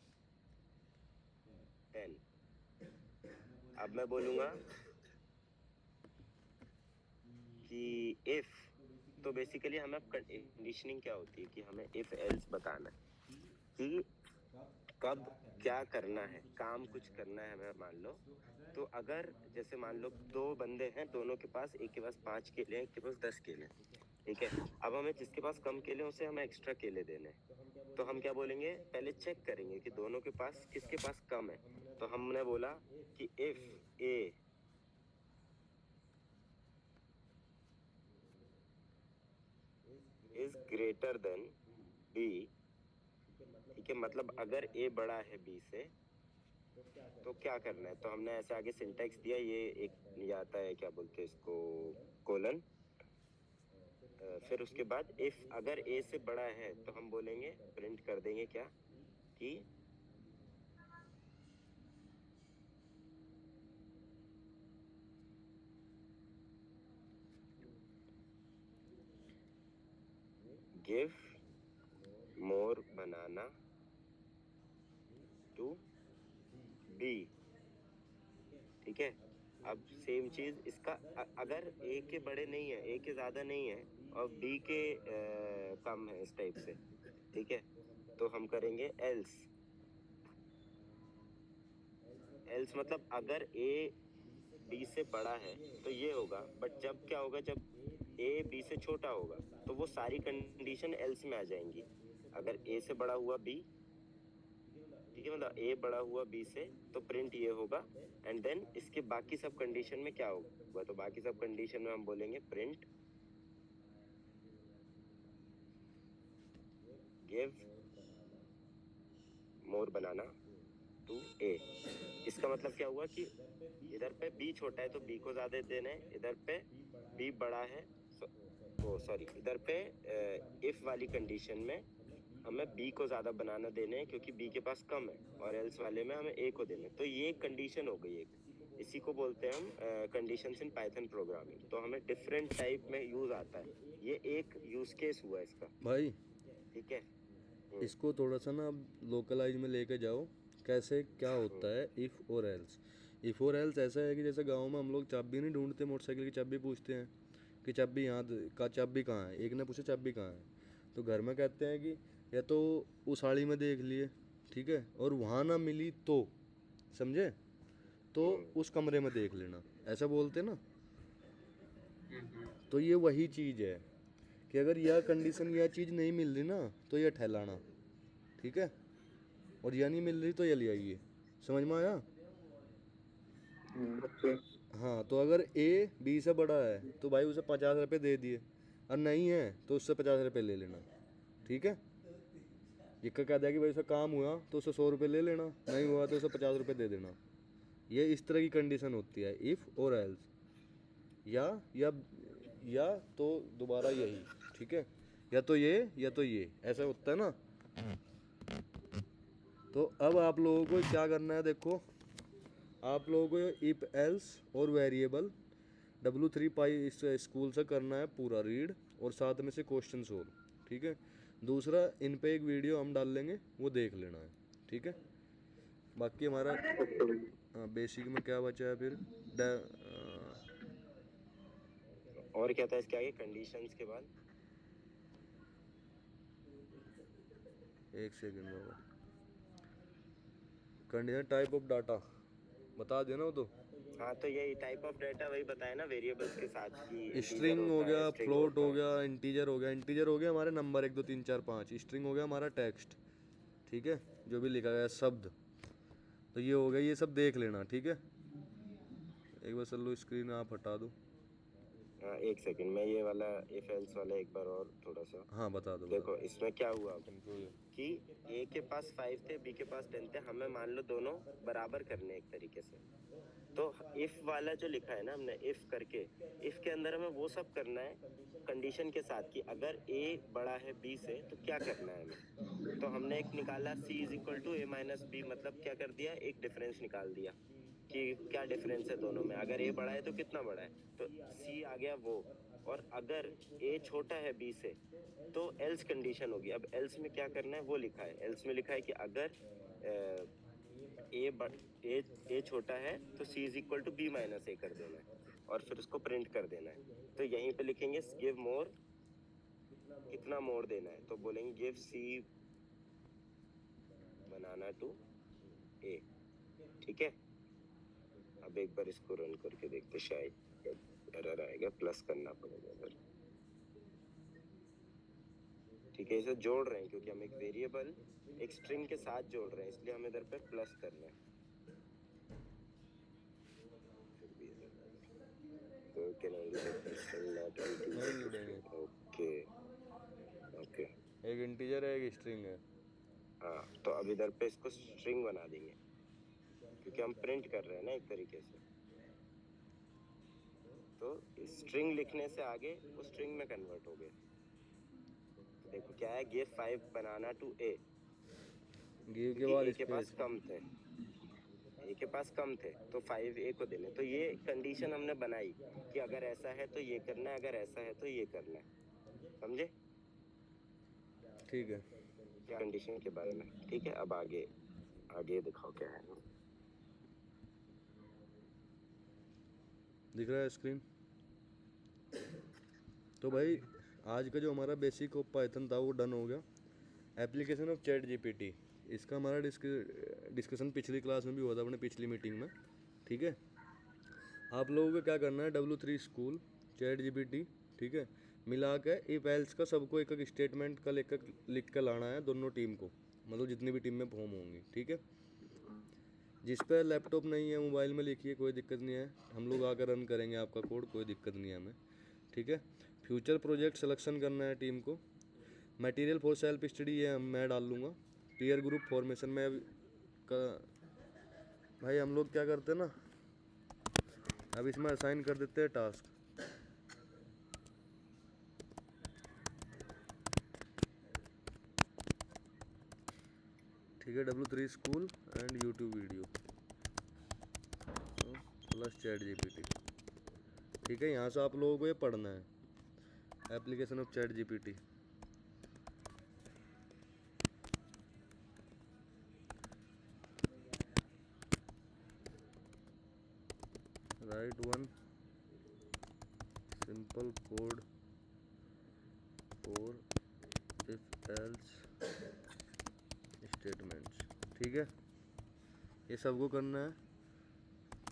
10। अब मैं बोलूंगा कि इफ, तो बेसिकली हमें कंडीशनिंग क्या होती है कि हमें इफ एल्स बताना है कि कब क्या करना है, काम कुछ करना है हमें, मान लो। तो अगर जैसे मान लो 2 बंदे हैं, दोनों के पास, एक के पास 5 केले हैं, एक के पास 10 केले हैं, ठीक है। अब हमें जिसके पास कम केले हैं उसे हमें एक्स्ट्रा केले देने हैं। तो हम क्या बोलेंगे, पहले चेक करेंगे कि दोनों के पास किसके पास कम है। तो हमने बोला कि if A is greater than B, ठीक है, मतलब अगर ए बड़ा है बी से तो क्या करना है। तो हमने ऐसे आगे सिंटैक्स दिया, ये एक ये आता है, क्या बोलते हैं इसको, कोलन। फिर उसके बाद इफ अगर ए से बड़ा है तो हम बोलेंगे, प्रिंट कर देंगे क्या कि give more banana to B, ठीक है। अब सेम चीज इसका अगर ए के बड़े नहीं है, ए के ज्यादा नहीं है और बी के कम है, इस टाइप से, ठीक है, तो हम करेंगे एल्स। एल्स मतलब अगर ए बी से बड़ा है तो ये होगा, बट जब क्या होगा, जब ए बी से छोटा होगा तो वो सारी कंडीशन एल्स में आ जाएंगी। अगर ए से बड़ा हुआ बी, ठीक है, मतलब ए बड़ा हुआ बी से, तो प्रिंट ये होगा। एंड देन इसके बाकी सब कंडीशन में क्या होगा, तो बाकी सब कंडीशन में हम बोलेंगे print give more banana to a. इसका मतलब क्या हुआ कि इधर पे बी छोटा है तो बी को ज्यादा देना है, इधर पे बी बड़ा है, सॉरी, इधर पे इफ वाली कंडीशन में हमें बी को ज्यादा बनाना देने हैं क्योंकि बी के पास कम है, और एल्स वाले में हमें ए को देना है। तो ये कंडीशन हो गई एक, इसी को बोलते हैं हम कंडीशंस इन पाइथन प्रोग्रामिंग। तो हमें डिफरेंट टाइप में यूज आता है, ये एक यूज केस हुआ इसका, भाई ठीक है। इसको थोड़ा सा ना अब लोकलाइज में लेके जाओ, कैसे क्या होता है इफ़ और एल्स। इफ़ और एल्स ऐसा है कि जैसे गांव में हम लोग चाबी नहीं ढूंढते, मोटरसाइकिल की चाबी पूछते हैं कि चाबी यहाँ का, चाबी कहाँ है, एक ने पूछा चाबी कहाँ है, तो घर में कहते हैं कि या तो उस साड़ी में देख लिए, ठीक है, और वहाँ ना मिली तो, समझे, तो उस कमरे में देख लेना, ऐसा बोलते ना। तो ये वही चीज़ है कि अगर यह कंडीशन, यह चीज़ नहीं मिल रही ना तो यह ठहलाना, ठीक है, और यह नहीं मिल रही तो यह ले आइए। समझ में आया? ओके। हाँ, तो अगर ए बी से बड़ा है तो भाई उसे 50 रुपये दे दिए, और नहीं है तो उससे 50 रुपये ले लेना, ठीक है। ये कह दिया कि भाई उसका काम हुआ तो उससे 100 रुपये ले लेना, नहीं हुआ तो उसे 50 रुपये दे देना। ये इस तरह की कंडीशन होती है इफ़ और एल्स, या तो दोबारा यही, ठीक है, या तो ये ऐसा होता है ना। तो अब आप लोगों को क्या करना है, देखो, आप लोगों को इफ एल्स और वेरिएबल W3 पाई इस स्कूल से करना है पूरा रीड, और साथ में से क्वेश्चन सोल्व, ठीक है। दूसरा, इन पे एक वीडियो हम डाल लेंगे, वो देख लेना है, ठीक है। बाकी हमारा बेसिक में क्या बचा है फिर, और क्या था इसके आगे कंडीशंस के बाद? एक second Baba, condition type of data बता देना वो तो। हाँ, तो यही टाइप ऑफ डाटा वही बताया ना, वेरिएबल्स के साथ की स्ट्रिंग हो गया, फ्लोट हो गया, इंटीजर हो गया। इंटीजर हो गया हमारे नंबर 1 2 3 4 5, स्ट्रिंग हो गया हमारा टेक्स्ट, ठीक है, जो भी लिखा गया शब्द। तो ये हो गया, ये सब देख लेना, ठीक है। एक बार चलो स्क्रीन आप हटा दो। हाँ, एक सेकंड, मैं ये वाला इफ एल्स वाला एक बार और थोड़ा सा, हाँ बता दो। देखो इसमें क्या हुआ कि ए के पास 5 थे, बी के पास 10 थे, हमें मान लो दोनों बराबर करने एक तरीके से। तो इफ वाला जो लिखा है ना हमने, इफ करके, इफ के अंदर हमें वो सब करना है कंडीशन के साथ कि अगर ए बड़ा है बी से तो क्या करना है हमें। तो हमने एक निकाला c is equal to a minus B, मतलब क्या कर दिया, एक डिफरेंस निकाल दिया, कि क्या डिफरेंस है दोनों में, अगर ए बड़ा है तो कितना बड़ा है, तो सी आ गया वो। और अगर ए छोटा है बी से तो एल्स कंडीशन होगी। अब एल्स में क्या करना है वो लिखा है, एल्स में लिखा है कि अगर ए छोटा है तो C is equal to B minus A कर देना है और फिर उसको प्रिंट कर देना है। तो यहीं पे लिखेंगे गिव मोर, कितना मोर देना है, तो बोलेंगे गिव सी बनाना टू ए। ठीक है, अब एक बार इसको रन करके देखते, शायद एरर आएगा, प्लस करना पड़ेगा इधर। ठीक है, इसे जोड़ रहे हैं क्योंकि हम एक वेरिएबल एक स्ट्रिंग के साथ जोड़ रहे हैं, इसलिए हमें इधर पे प्लस करना है। फिर भी तो कैन ओनली स्ट्रिंग नॉट नहीं ओके ओके। एक इंटीजर है एक स्ट्रिंग है। हाँ, तो अब इधर पे इसको स्ट्रिंग बना देंगे क्योंकि हम प्रिंट कर रहे हैं ना एक तरीके से। तो स्ट्रिंग लिखने से आगे वो स्ट्रिंग में कन्वर्ट हो गए। तो देखो क्या है, गिव 5 बनाना टू ए। गिव के बाद ए के पास स्पेस। कम थे, ए के पास कम थे तो 5 ए को देने। तो ये कंडीशन हमने बनाई कि अगर ऐसा है तो ये करना है, अगर ऐसा है तो ये करना है। समझे ठीक है, कंडीशन के बारे में? ठीक है, अब आगे आगे दिखाओ क्या है। दिख रहा है स्क्रीन? तो भाई आज का जो हमारा बेसिक ऑफ पाइथन था वो डन हो गया। एप्लीकेशन ऑफ चैट जीपीटी, इसका हमारा डिस्कशन पिछली क्लास में भी हुआ था, अपने पिछली मीटिंग में। ठीक है, आप लोगों को क्या करना है, W3 स्कूल चैट जीपीटी, ठीक है, मिला के इफ एल्स का सबको एक एक स्टेटमेंट का लिख कर लाना है दोनों टीम को, मतलब जितनी भी टीम में फॉर्म होंगी। ठीक है, जिस पे लैपटॉप नहीं है मोबाइल में लिखिए, कोई दिक्कत नहीं है, हम लोग आकर रन करेंगे आपका कोड, कोई दिक्कत नहीं है हमें। ठीक है, फ्यूचर प्रोजेक्ट सिलेक्शन करना है टीम को। मटेरियल फॉर सेल्फ स्टडी ये मैं डाल लूँगा। पीयर ग्रुप फॉर्मेशन में भाई हम लोग क्या करते हैं ना, अब इसमें असाइन कर देते हैं टास्क। ठीक है, W3 school and YouTube video plus chat GPT. ठीक है, यहाँ से आप लोगों को ये पढ़ना है, application of chat GPT. Right one simple code for if else statements. ठीक है, ये सबको करना है।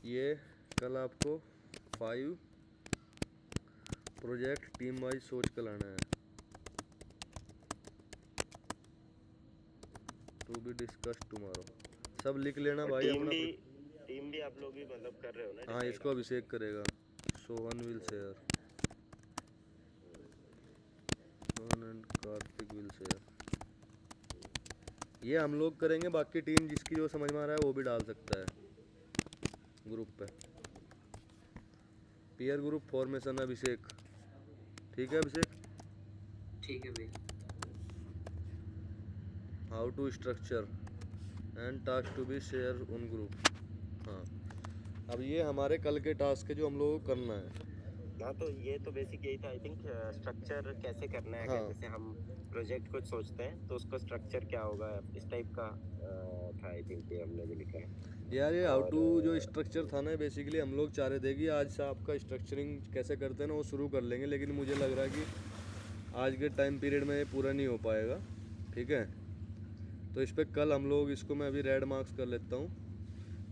ये कल आपको 5 प्रोजेक्ट टीम वाइज सोच कर लाना है, टू बी डिस्कस टुमारो। सब लिख लेना भाई अपना। टीम भी आप लोग भी मतलब कर रहे हो ना? हाँ, इसको अभिषेक करेगा, Sohan will share, Sohan and Kartik will share. ये हम लोग करेंगे, बाकी टीम जिसकी जो समझ में आ रहा है वो भी डाल सकता है ग्रुप पे। Peer group formation Abhishek. ठीक है अभिषेक? ठीक है भाई। How to structure and task to be share on group. हाँ, अब ये हमारे कल के टास्क है जो हम लोगों को करना है। हाँ, तो ये तो बेसिक यही था आई थिंक, स्ट्रक्चर कैसे करना है। हाँ। जैसे हम प्रोजेक्ट कुछ सोचते हैं तो उसका स्ट्रक्चर क्या होगा, इस टाइप का था आई थिंक, ये हमने भी लिखा है। यार ये हाउ टू जो स्ट्रक्चर था ना, बेसिकली हम लोग चाह रहे थे कि आज से आपका स्ट्रक्चरिंग कैसे करते हैं ना वो शुरू कर लेंगे, लेकिन मुझे लग रहा है कि आज के टाइम पीरियड में ये पूरा नहीं हो पाएगा। ठीक है, तो इस पर कल हम लोग, इसको मैं अभी रेड मार्क्स कर लेता हूँ,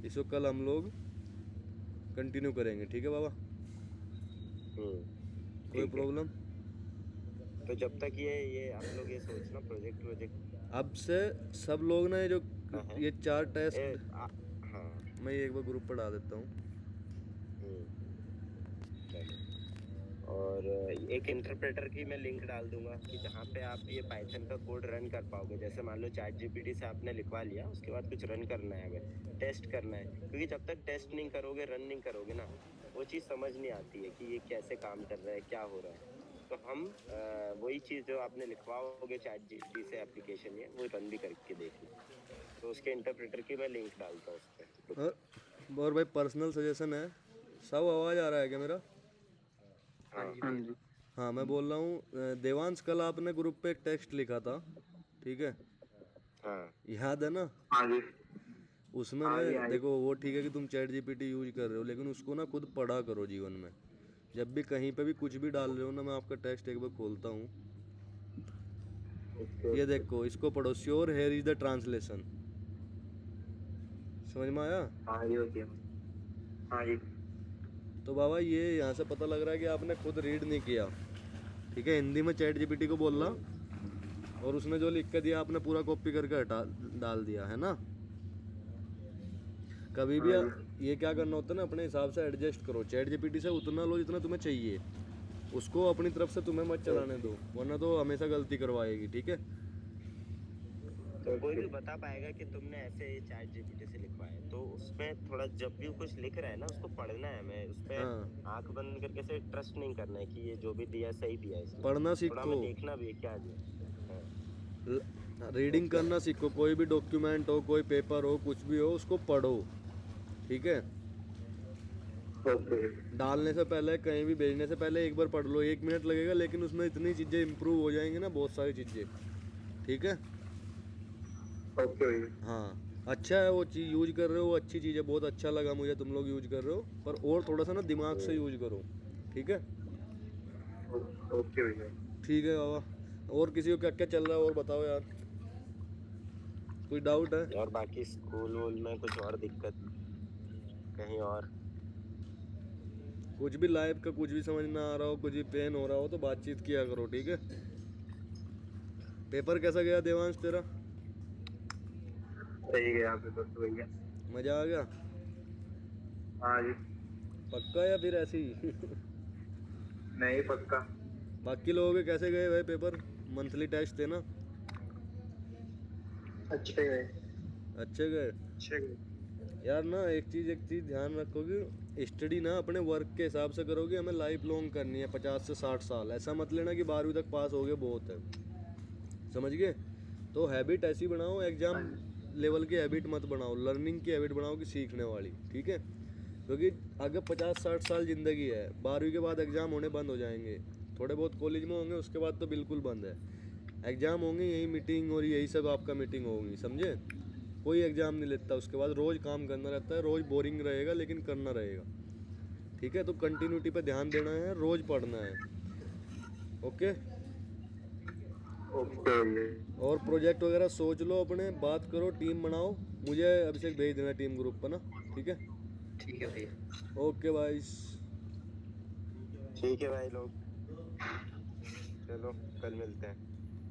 इसको कल हम लोग कंटिन्यू करेंगे। ठीक है बाबा? कोई प्रॉब्लम? तो जब तक ये आप लोग ये सोचना प्रोजेक्ट अब से सब लोग ना, ये जो ये 4 टेस्ट हाँ, मैं ये एक बार ग्रुप पर डाल देता हूँ। और एक इंटरप्रेटर की मैं लिंक डाल दूंगा कि जहाँ पे आप ये पाइथन का कोड रन कर पाओगे। जैसे मान लो चैट जीपीटी से आपने लिखवा लिया, उसके बाद कुछ रन करना है, अगर टेस्ट करना है, क्योंकि जब तक टेस्ट नहीं करोगे, रन नहीं करोगे ना, वो चीज़ समझ नहीं आती है कि ये कैसे काम कर रहा है, क्या हो रहा है। तो हम वही चीज़ जो आपने लिखवाओगे चैट जीपीटी से एप्लीकेशन, ये वो रन भी करके देखना। तो उसके इंटरप्रेटर की मैं लिंक डालता हूँ उस पर। और भाई पर्सनल सजेशन है, सब आवाज़ आ रहा है क्या मेरा? हाँ जी हाँ भैया। जी। हाँ मैं बोल रहा हूँ देवांश, कल आपने ग्रुप पे एक टेक्स्ट लिखा था, ठीक है, हाँ याद है ना? हाँ जी। उसमें हाँ ना जी, हाँ जी। देखो वो ठीक है कि तुम चैट जीपीटी यूज कर रहे हो, लेकिन उसको ना खुद पढ़ा करो जीवन में। जब भी कहीं पे भी कुछ भी डाल रहे हो ना, मैं आपका टेक्स्ट एक बार खोलता हूँ, ये देखो, इसको पढ़ो, sure here is the translation. समझ में आया? हाँ जी, ओके। हाँ जी। तो बाबा ये यहाँ से पता लग रहा है कि आपने खुद रीड नहीं किया, ठीक है। हिंदी में चैट जीपीटी को बोलना, और उसने जो लिख के दिया आपने पूरा कॉपी करके हटा डाल दिया है ना। कभी भी ये क्या करना होता है ना, अपने हिसाब से एडजस्ट करो, चैट जीपीटी से उतना लो जितना तुम्हें चाहिए, उसको अपनी तरफ से तुम्हें मत चलाने दो, वरना तो हमेशा गलती करवाएगी, ठीक है। तो कोई भी बता पाएगा कि तुमने ऐसे चैट जीपीटी से लिखवाया, तो उसमें थोड़ा जब भी वो कुछ लिख रहा है ना उसको पढ़ना है, मैं उस पे हाँ, आंख बंद करके से ट्रस्ट नहीं करना है कि ये जो भी दिया है सही दिया है इसने। पढ़ना थोड़ा हमें सीखो, देखना भी है क्या दिया है। रीडिंग करना सीखो, कोई भी डॉक्यूमेंट हो, कोई पेपर हो, कुछ भी हो, उसको पढ़ो, ठीक है। ओके। डालने से पहले, कहीं भी भेजने से पहले एक बार पढ़ लो, 1 मिनट लगेगा, लेकिन उसमें इतनी चीज़ें इम्प्रूव हो जाएंगी ना, बहुत सारी चीज़ें, ठीक है। ओके भैया। हाँ, अच्छा है वो चीज़ यूज कर रहे हो, वो अच्छी चीज़ है, बहुत अच्छा लगा मुझे तुम लोग यूज कर रहे हो, पर और थोड़ा सा ना दिमाग से यूज करो, ठीक है। ओके भैया। ठीक है बाबा, और किसी को क्या क्या चल रहा है और बताओ यार, कोई डाउट है? और बाकी स्कूल वूल में कुछ और दिक्कत कहीं और? कुछ भी लाइफ का कुछ भी समझ ना आ रहा हो, कुछ भी पेन हो रहा हो, तो बातचीत किया करो, ठीक है। पेपर कैसा गया देवांश तेरा? सही गया पेपर तो भैया। मज़ा आ गया? हाँ जी। पक्का या फिर ऐसे ही? नहीं, पक्का। बाकी लोगों के कैसे गए भाई पेपर? मंथली टेस्ट थे ना? अच्छे गए। अच्छे गए? अच्छे गए। यार ना एक चीज़ ध्यान रखोगे, स्टडी ना अपने वर्क के हिसाब से करोगे, हमें लाइफ लॉन्ग करनी है, 50 से 60 साल। ऐसा मत लेना कि 12वीं तक पास हो गए बहुत है, समझ गए? तो हैबिट ऐसी बनाओ, एग्ज़ाम लेवल की हैबिट मत बनाओ, लर्निंग की हैबिट बनाओ कि सीखने वाली, ठीक है। क्योंकि अगर 50-60 साल ज़िंदगी है, 12वीं के बाद एग्ज़ाम होने बंद हो जाएंगे, थोड़े बहुत कॉलेज में होंगे, उसके बाद तो बिल्कुल बंद है। एग्ज़ाम होंगे, यही मीटिंग और यही सब आपका मीटिंग होगी, समझे? कोई एग्ज़ाम नहीं लेता, उसके बाद रोज़ काम करना रहता है, रोज़ बोरिंग रहेगा लेकिन करना रहेगा, ठीक है। तो कंटिन्यूटी पे ध्यान देना है, रोज़ पढ़ना है, ओके। ओके भैया। और प्रोजेक्ट वगैरह सोच लो अपने, बात करो, टीम बनाओ, मुझे अभिषेक भेज देना टीम ग्रुप पर ना, ठीक है। ठीक है भैया। ओके भाई। ठीक है भाई लोग, चलो कल मिलते हैं।